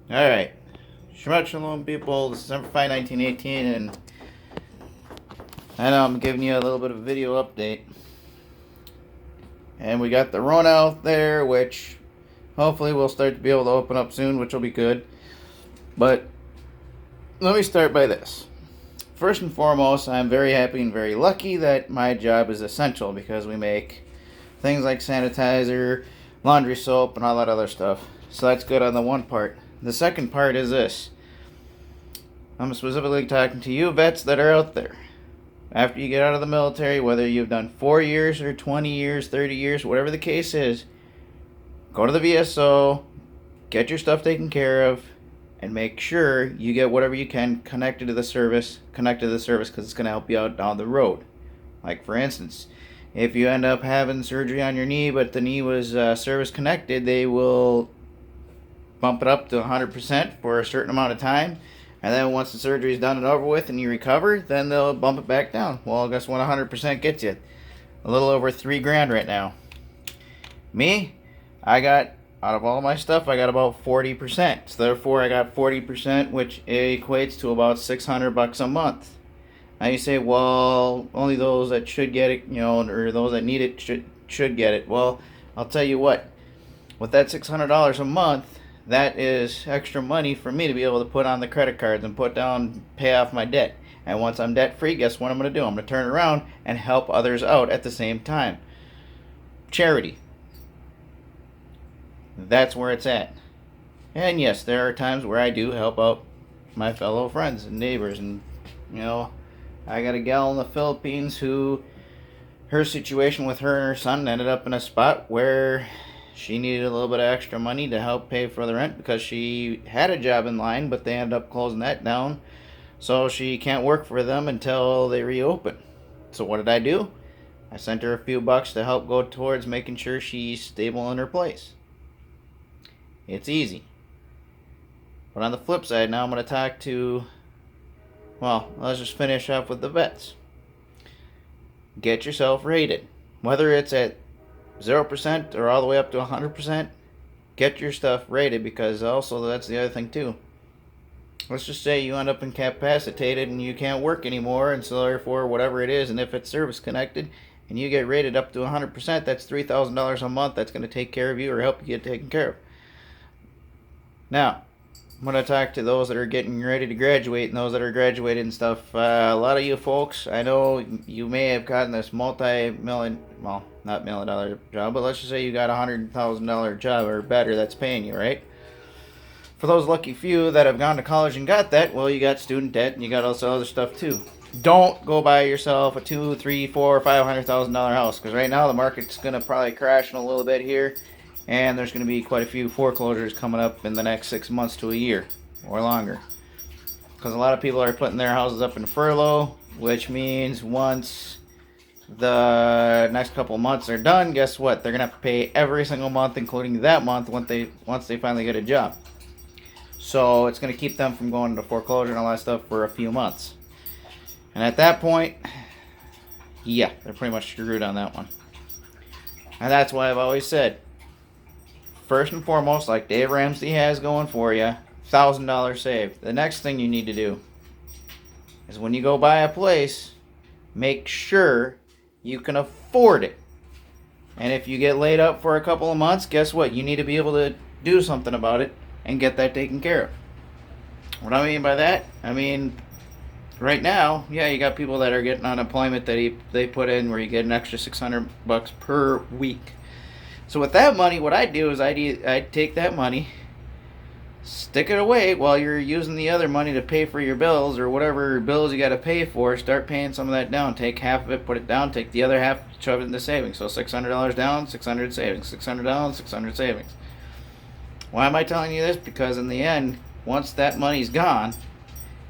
Alright. Shabbat Shalom, people. December 5, 1918, and I know I'm giving you a little bit of a video update. And we got the Rona out there, which hopefully we'll start to be able to open up soon, which will be good. But let me start by this. First and foremost, I'm very happy and very lucky that my job is essential because we make things like sanitizer, laundry soap, and all that other stuff. So that's good on the one part. The second part is this. I'm specifically talking to you vets that are out there. After you get out of the military, whether you've done 4 years or 20 years, 30 years, whatever the case is, go to the VSO, get your stuff taken care of, and make sure you get whatever you can connected to the service because it's going to help you out down the road. Like, for instance, if you end up having surgery on your knee, but the knee was service connected, they will bump it up to 100% for a certain amount of time. And then once the surgery is done and over with and you recover, then they'll bump it back down. Well, guess what 100% gets you? A little over $3,000 right now. Me, I got, out of all my stuff, I got about 40%. So therefore, I got 40%, which equates to about $600 a month. Now you say, well, only those that should get it, or those that need it should get it. Well, I'll tell you what. With that $600 a month, that is extra money for me to be able to put on the credit cards and pay off my debt. And once I'm debt free, guess what I'm going to do? I'm going to turn around and help others out at the same time. Charity. That's where it's at. And yes, there are times where I do help out my fellow friends and neighbors. And, I got a gal in the Philippines who, her situation with her and her son ended up in a spot where she needed a little bit of extra money to help pay for the rent because she had a job in line, but they ended up closing that down. So she can't work for them until they reopen. So what did I do? I sent her a few bucks to help go towards making sure she's stable in her place. It's easy. But on the flip side, now I'm going to talk to, let's just finish up with the vets. Get yourself rated. Whether it's at 0% or all the way up to 100%, get your stuff rated, because also that's the other thing too. Let's just say you end up incapacitated and you can't work anymore, and so therefore whatever it is, and if it's service connected and you get rated up to 100%, that's $3,000 a month that's going to take care of you or help you get taken care of. Now, I'm going to talk to those that are getting ready to graduate and those that are graduated and stuff. A lot of you folks, I know you may have gotten this multi-million, well, not $1,000,000 job, but let's just say you got a $100,000 job or better that's paying you, right? For those lucky few that have gone to college and got that, well, you got student debt and you got all this other stuff too. Don't go buy yourself a $200,000, $300,000, $400,000, $500,000 house, because right now the market's going to probably crash in a little bit here. And there's going to be quite a few foreclosures coming up in the next 6 months to a year or longer. Because a lot of people are putting their houses up in furlough, which means once the next couple of months are done, guess what? They're going to have to pay every single month, including that month, once they finally get a job. So it's going to keep them from going into foreclosure and all that stuff for a few months. And at that point, yeah, they're pretty much screwed on that one. And that's why I've always said, first and foremost, like Dave Ramsey has going for you, $1,000 saved. The next thing you need to do is when you go buy a place, make sure you can afford it. And if you get laid up for a couple of months, guess what? You need to be able to do something about it and get that taken care of. What I mean by that, right now, yeah, you got people that are getting unemployment that they put in where you get an extra $600 per week. So with that money, what I do is I take that money, stick it away while you're using the other money to pay for your bills or whatever bills you got to pay for. Start paying some of that down. Take half of it, put it down. Take the other half, shove it into savings. So $600 down, $600 savings. $600 down, $600 savings. Why am I telling you this? Because in the end, once that money's gone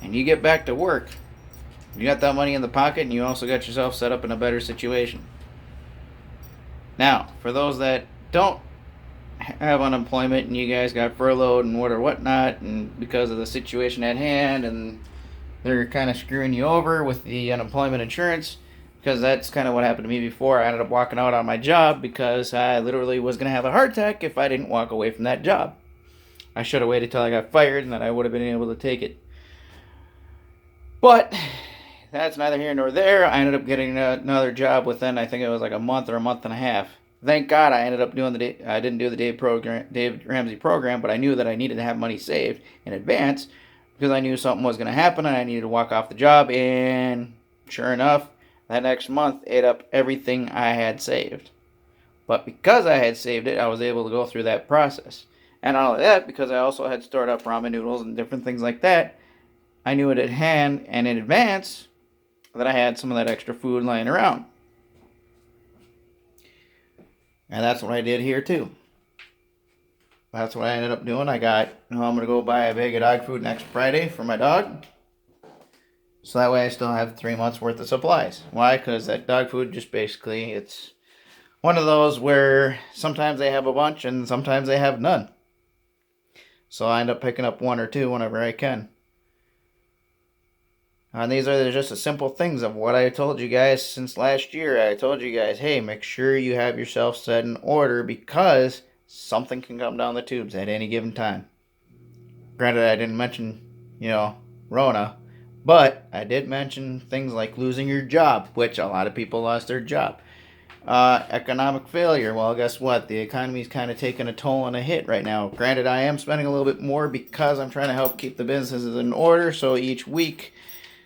and you get back to work, you got that money in the pocket and you also got yourself set up in a better situation. Now, for those that don't have unemployment and you guys got furloughed and whatnot, and because of the situation at hand, and they're kind of screwing you over with the unemployment insurance, because that's kind of what happened to me before. I ended up walking out on my job because I literally was going to have a heart attack if I didn't walk away from that job. I should have waited till I got fired, and then I would have been able to take it. But that's neither here nor there. I ended up getting another job within, I think it was like a month or a month and a half. Thank God I ended up doing I didn't do the Dave Ramsey program, but I knew that I needed to have money saved in advance because I knew something was going to happen and I needed to walk off the job. And sure enough, that next month ate up everything I had saved. But because I had saved it, I was able to go through that process. And not only that, because I also had stored up ramen noodles and different things like that, I knew it at hand and in advance that I had some of that extra food lying around. And that's what I did here too. That's what I ended up doing. I'm going to go buy a bag of dog food next Friday for my dog. So that way I still have 3 months worth of supplies. Why? Because that dog food just basically, it's one of those where sometimes they have a bunch and sometimes they have none. So I end up picking up one or two whenever I can. And these are just the simple things of what I told you guys since last year. I told you guys, hey, make sure you have yourself set in order because something can come down the tubes at any given time. Granted, I didn't mention, Rona, but I did mention things like losing your job, which a lot of people lost their job. Economic failure. Well, guess what? The economy's kind of taking a toll and a hit right now. Granted, I am spending a little bit more because I'm trying to help keep the businesses in order. So each week,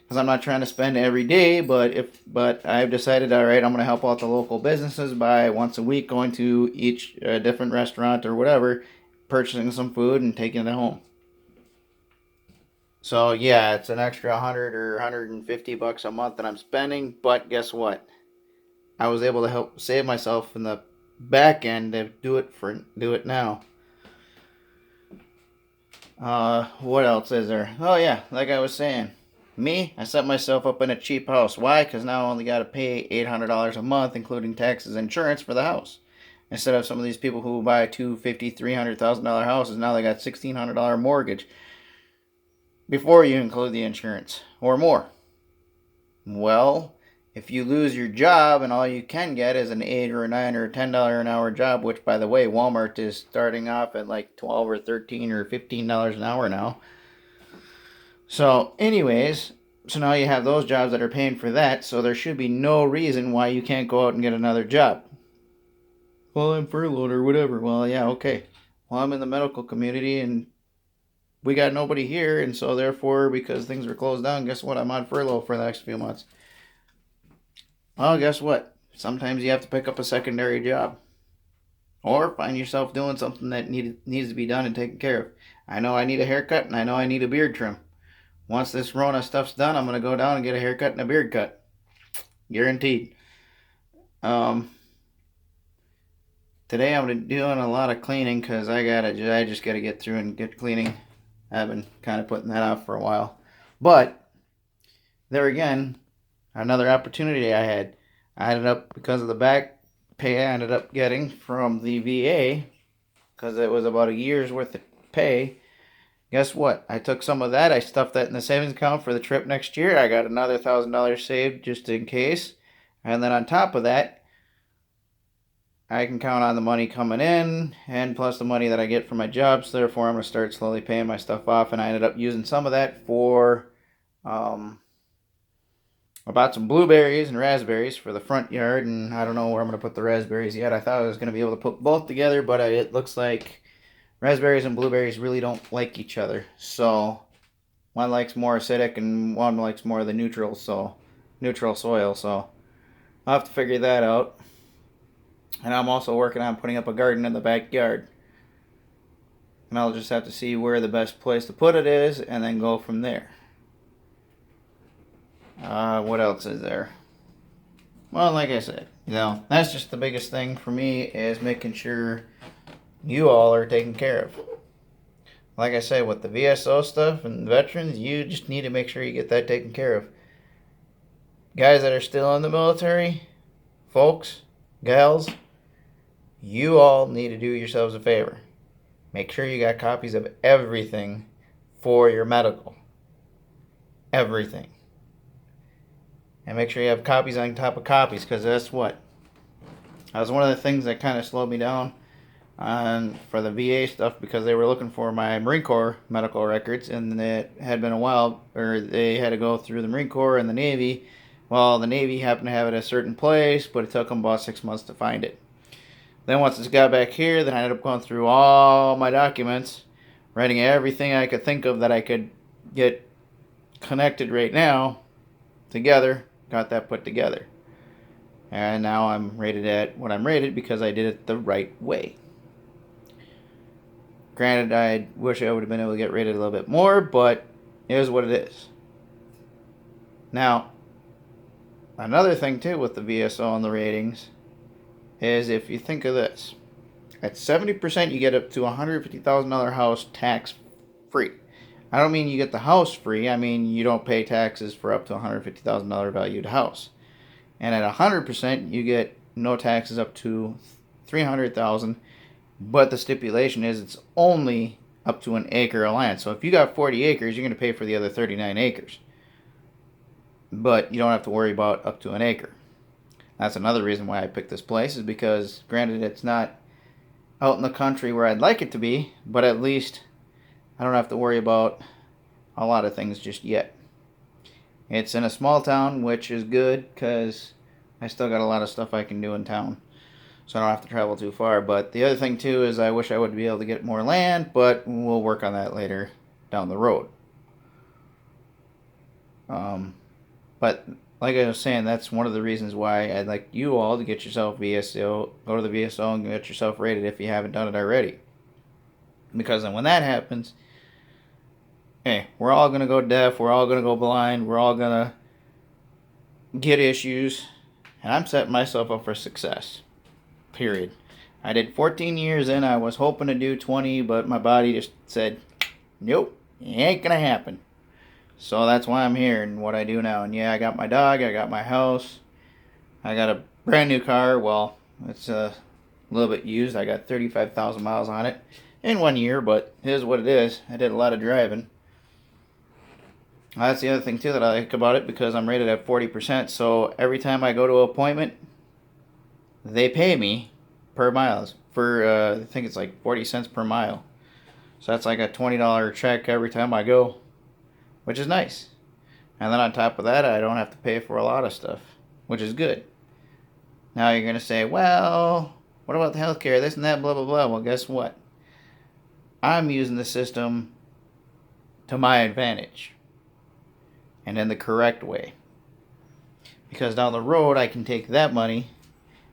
because I'm not trying to spend every day, but I've decided, all right, I'm going to help out the local businesses by once a week going to each different restaurant or whatever, purchasing some food and taking it home. So yeah, it's an extra 100 or 150 bucks a month that I'm spending, but guess what? I was able to help save myself in the back end to do it now. What else is there? Oh yeah, like I was saying, I set myself up in a cheap house. Why? Because now I only got to pay $800 a month, including taxes and insurance for the house. Instead of some of these people who buy $250,000, $300,000 houses, now they got $1,600 mortgage before you include the insurance or more. Well, if you lose your job and all you can get is an $8 or a $9 or a $10 an hour job, which by the way, Walmart is starting off at like $12 or $13 or $15 an hour now. So anyways, so now you have those jobs that are paying for that, so there should be no reason why you can't go out and get another job. Well, I'm furloughed or whatever. Well, yeah, okay. Well, I'm in the medical community and we got nobody here, and so therefore, because things are closed down, guess what? I'm on furlough for the next few months. Well, guess what? Sometimes you have to pick up a secondary job. Or find yourself doing something that needs to be done and taken care of. I know I need a haircut and I know I need a beard trim. Once this Rona stuff's done, I'm going to go down and get a haircut and a beard cut. Guaranteed. Today I'm doing a lot of cleaning because I just got to get through and get cleaning. I've been kind of putting that off for a while. But, there again, another opportunity I had. Because of the back pay I ended up getting from the VA, because it was about a year's worth of pay, guess what? I took some of that, I stuffed that in the savings account for the trip next year. I got another $1,000 saved just in case. And then on top of that, I can count on the money coming in, and plus the money that I get from my job, so therefore I'm going to start slowly paying my stuff off, and I ended up using some of that for, I bought some blueberries and raspberries for the front yard, and I don't know where I'm going to put the raspberries yet. I thought I was going to be able to put both together, but it looks like raspberries and blueberries really don't like each other, so one likes more acidic and one likes more of the neutral soil, so I'll have to figure that out. And I'm also working on putting up a garden in the backyard. And I'll just have to see where the best place to put it is and then go from there. What else is there? Well, like I said, that's just the biggest thing for me is making sure you all are taken care of. Like I say, with the VSO stuff and veterans, you just need to make sure you get that taken care of. Guys that are still in the military, folks, gals, you all need to do yourselves a favor. Make sure you got copies of everything for your medical. Everything. And make sure you have copies on top of copies, because that's what? That was one of the things that kind of slowed me down for the VA stuff because they were looking for my Marine Corps medical records, and it had been a while, or they had to go through the Marine Corps and the Navy. Well, the Navy happened to have it at a certain place, but it took them about 6 months to find it. Then once it got back here, then I ended up going through all my documents, writing everything I could think of that I could get connected right now together, got that put together. And now I'm rated at what I'm rated because I did it the right way. Granted, I wish I would have been able to get rated a little bit more, but it is what it is. Now, another thing too with the VSO and the ratings is if you think of this, at 70% you get up to $150,000 house tax free. I don't mean you get the house free, I mean you don't pay taxes for up to $150,000 valued house. And at 100% you get no taxes up to $300,000, but the stipulation is it's only up to an acre of land. So if you got 40 acres, you're going to pay for the other 39 acres. But you don't have to worry about up to an acre. That's another reason why I picked this place, is because granted it's not out in the country where I'd like it to be, but at least I don't have to worry about a lot of things just yet. It's in a small town, which is good because I still got a lot of stuff I can do in town, so I don't have to travel too far. But the other thing too is I wish I would be able to get more land, but we'll work on that later down the road. But like I was saying, that's one of the reasons why I'd like you all to get yourself VSO, go to the VSO and get yourself rated if you haven't done it already. Because then when that happens, hey, we're all going to go deaf, we're all going to go blind, we're all going to get issues, and I'm setting myself up for success. Period. I did 14 years in, I was hoping to do 20, but my body just said, nope, it ain't going to happen. So that's why I'm here and what I do now. And yeah, I got my dog, I got my house, I got a brand new car. Well, it's a little bit used. I got 35,000 miles on it in 1 year, but it is what it is. I did a lot of driving. That's the other thing too that I like about it, because I'm rated at 40%. So every time I go to an appointment, they pay me per miles for I think it's like 40 cents per mile. So that's like a $20 check every time I go, which is nice. And then on top of that, I don't have to pay for a lot of stuff, which is good. Now you're going to say, well, what about the healthcare, this and that, blah, blah, blah. Well, guess what? I'm using the system to my advantage and in the correct way. Because down the road, I can take that money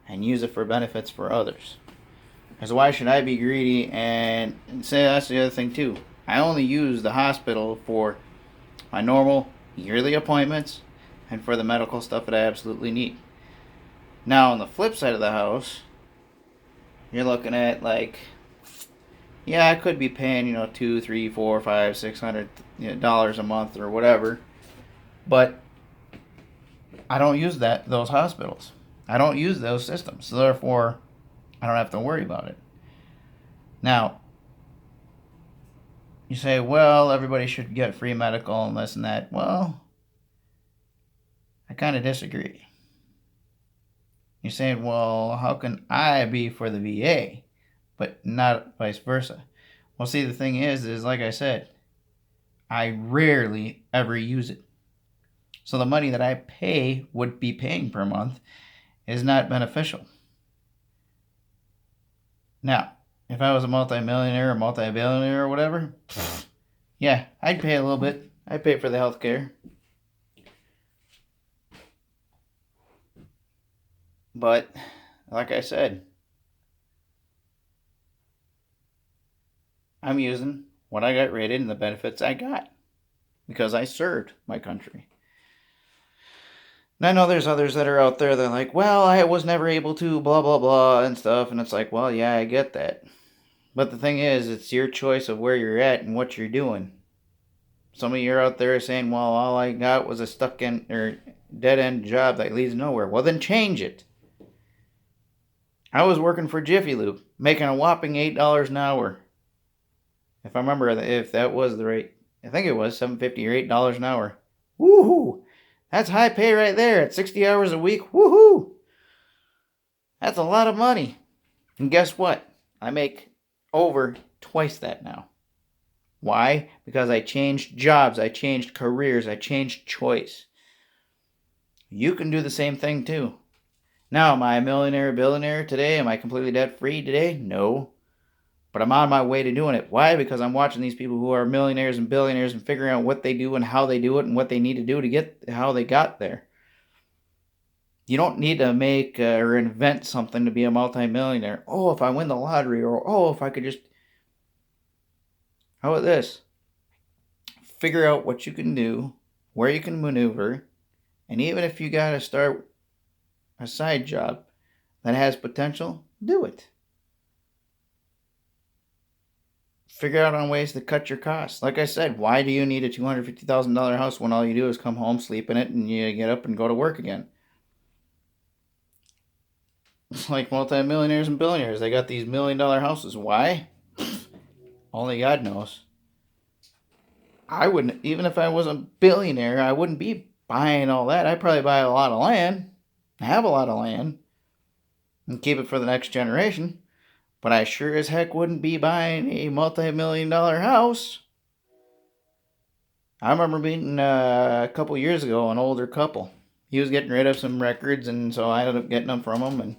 and use it for benefits for others. Because why should I be greedy and say that's the other thing too. I only use the hospital for my normal yearly appointments and for the medical stuff that I absolutely need. Now on the flip side of the house, you're looking at like, yeah, I could be paying, $200, $300, $400, $500, $600 a month or whatever, but I don't use those hospitals. I don't use those systems, so therefore I don't have to worry about it. Now, you say, well, everybody should get free medical and this and that. Well, I kind of disagree. You're saying, well, how can I be for the VA, but not vice versa? Well, see, the thing is like I said, I rarely ever use it. So the money that I would be paying per month is not beneficial. Now, if I was a multi-millionaire or multi-billionaire or whatever, yeah, I'd pay a little bit. I'd pay for the health care. But, like I said, I'm using what I got rated and the benefits I got because I served my country. And I know there's others that are out there that are like, well, I was never able to, blah, blah, blah, and stuff. And it's like, well, yeah, I get that. But the thing is, it's your choice of where you're at and what you're doing. Some of you are out there saying, well, all I got was a dead-end job that leads nowhere. Well, then change it. I was working for Jiffy Lube, making a whopping $8 an hour. If I remember, if that was the rate, I think it was $7.50 or $8 an hour. Woohoo! That's high pay right there at 60 hours a week. Woohoo! That's a lot of money. And guess what? I make over twice that now. Why? Because I changed jobs, I changed careers, I changed choice. You can do the same thing too. Now, am I a millionaire, billionaire today? Am I completely debt free today? No. But I'm on my way to doing it. Why? Because I'm watching these people who are millionaires and billionaires and figuring out what they do and how they do it and what they need to do to get how they got there. You don't need to make or invent something to be a multimillionaire. Oh, if I win the lottery, or oh, if I could just. How about this? Figure out what you can do, where you can maneuver, and even if you got to start a side job that has potential, do it. Figure out on ways to cut your costs. Like I said, why do you need a $250,000 house when all you do is come home, sleep in it, and you get up and go to work again? It's like multimillionaires and billionaires. They got these $1 million houses. Why? Only God knows. I wouldn't, even if I was a billionaire, I wouldn't be buying all that. I'd probably buy a lot of land, have a lot of land, and keep it for the next generation. But I sure as heck wouldn't be buying a multi-million-dollar house. I remember meeting a couple years ago an older couple. He was getting rid of some records, and so I ended up getting them from him. And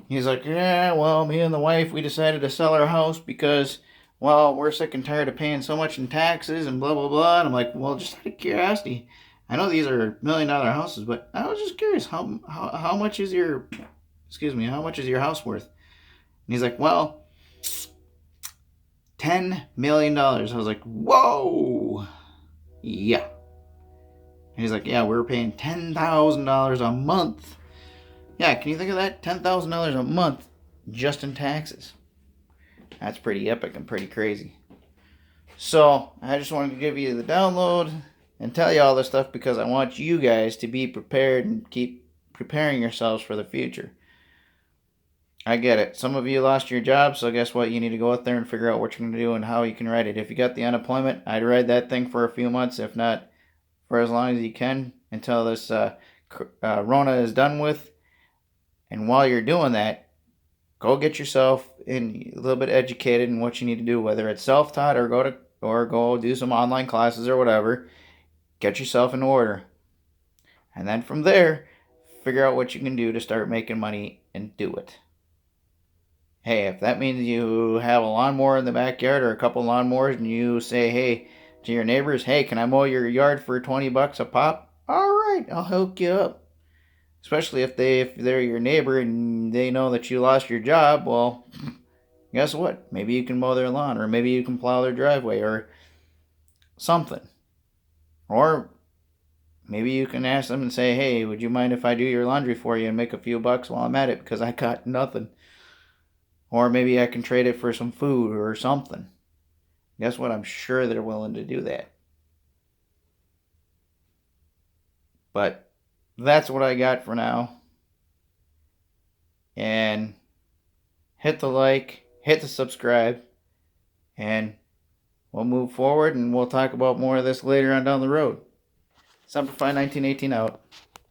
he's like, yeah, well, me and the wife, we decided to sell our house because, well, we're sick and tired of paying so much in taxes and blah, blah, blah. And I'm like, well, just out of curiosity, I know these are $1 million houses, but I was just curious, how much is how much is your house worth? And he's like, well, $10 million. I was like, whoa. Yeah. And he's like, yeah, we were paying $10,000 a month. Yeah, can you think of that? $10,000 a month just in taxes. That's pretty epic and pretty crazy. So, I just wanted to give you the download and tell you all this stuff because I want you guys to be prepared and keep preparing yourselves for the future. I get it. Some of you lost your job, so guess what? You need to go out there and figure out what you're going to do and how you can ride it. If you got the unemployment, I'd ride that thing for a few months, if not for as long as you can, until this Rona is done with. And while you're doing that, go get yourself a little bit educated in what you need to do, whether it's self-taught or go do some online classes or whatever. Get yourself in order. And then from there, figure out what you can do to start making money and do it. Hey, if that means you have a lawnmower in the backyard or a couple lawnmowers and you say, hey, to your neighbors, hey, can I mow your yard for $20 a pop? All right, I'll hook you up. Especially if they're your neighbor and they know that you lost your job, well, guess what? Maybe you can mow their lawn, or maybe you can plow their driveway, or something. Or maybe you can ask them and say, hey, would you mind if I do your laundry for you and make a few bucks while I'm at it because I got nothing? Or maybe I can trade it for some food or something. Guess what? I'm sure they're willing to do that. But that's what I got for now. And hit the like, hit the subscribe, and we'll move forward and we'll talk about more of this later on down the road. Semper Fi 1918 out.